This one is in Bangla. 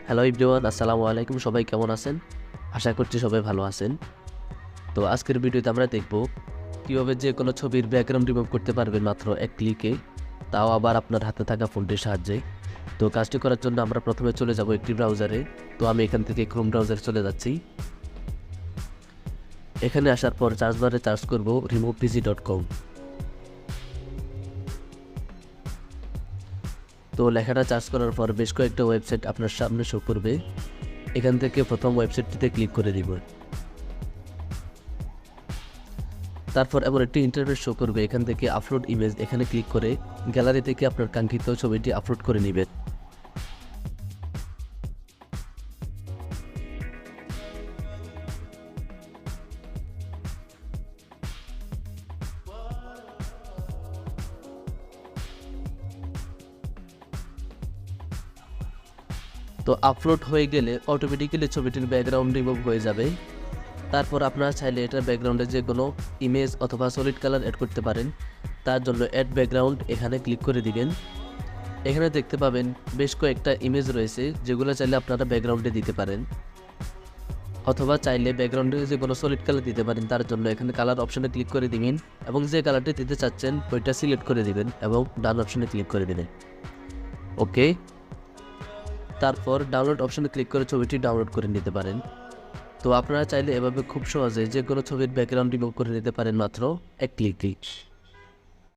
হ্যালো এভরিওয়ান, আসসালামু আলাইকুম। সবাই কেমন আছেন? আশা করছি সবাই ভালো আছেন। তো আজকের ভিডিওতে আমরা দেখব কীভাবে যে কোনো ছবির ব্যাকগ্রাউন্ড রিমুভ করতে পারবেন মাত্র এক ক্লিকে, তাও আবার আপনার হাতে থাকা ফোনটির সাহায্যে। তো কাজটি করার জন্য আমরা প্রথমে চলে যাব একটি ব্রাউজারে। তো আমি এখান থেকে ক্রোম ব্রাউজারে চলে যাচ্ছি। এখানে আসার পর সার্চ বারে সার্চ করব removepc.com। তো লেখাটা সার্চ করার পর বেশ কয়েকটা ওয়েবসাইট আপনার সামনে শো করবে। এখান থেকে প্রথম ওয়েবসাইটটিতে ক্লিক করে দিব। তারপর এমন একটি ইন্টারফেস শো করবে। এখান থেকে আপলোড ইমেজ এখানে ক্লিক করে গ্যালারি থেকে আপনার কাঙ্ক্ষিত ছবিটি আপলোড করে নেবেন। তো আপলোড হয়ে গেলে অটোমেটিক্যালি ছবিটির ব্যাকগ্রাউন্ড রিমুভ হয়ে যাবে। তারপর আপনারা চাইলে এটার ব্যাকগ্রাউন্ডে যে কোনো ইমেজ অথবা সলিড কালার অ্যাড করতে পারেন। তার জন্য অ্যাড ব্যাকগ্রাউন্ড এখানে ক্লিক করে দিবেন। এখানে দেখতে পাবেন বেশ কয়েকটা ইমেজ রয়েছে, যেগুলো চাইলে আপনারা ব্যাকগ্রাউন্ডে দিতে পারেন, অথবা চাইলে ব্যাকগ্রাউন্ডে যে কোনো সলিড কালার দিতে পারেন। তার জন্য এখানে কালার অপশনে ক্লিক করে দিবেন এবং যে কালারটি দিতে চাচ্ছেন ওইটা সিলেক্ট করে দিবেন এবং ডান অপশনে ক্লিক করে দিবেন। ওকে, তারপর ডাউনলোড অপশনে ক্লিক করে ছবিটি ডাউনলোড করে নিতে পারেন। তো আপনারা চাইলে এভাবে খুব সহজে যে কোনো ছবির ব্যাকগ্রাউন্ড রিমুভ করে নিতে পারেন মাত্র এক ক্লিকে।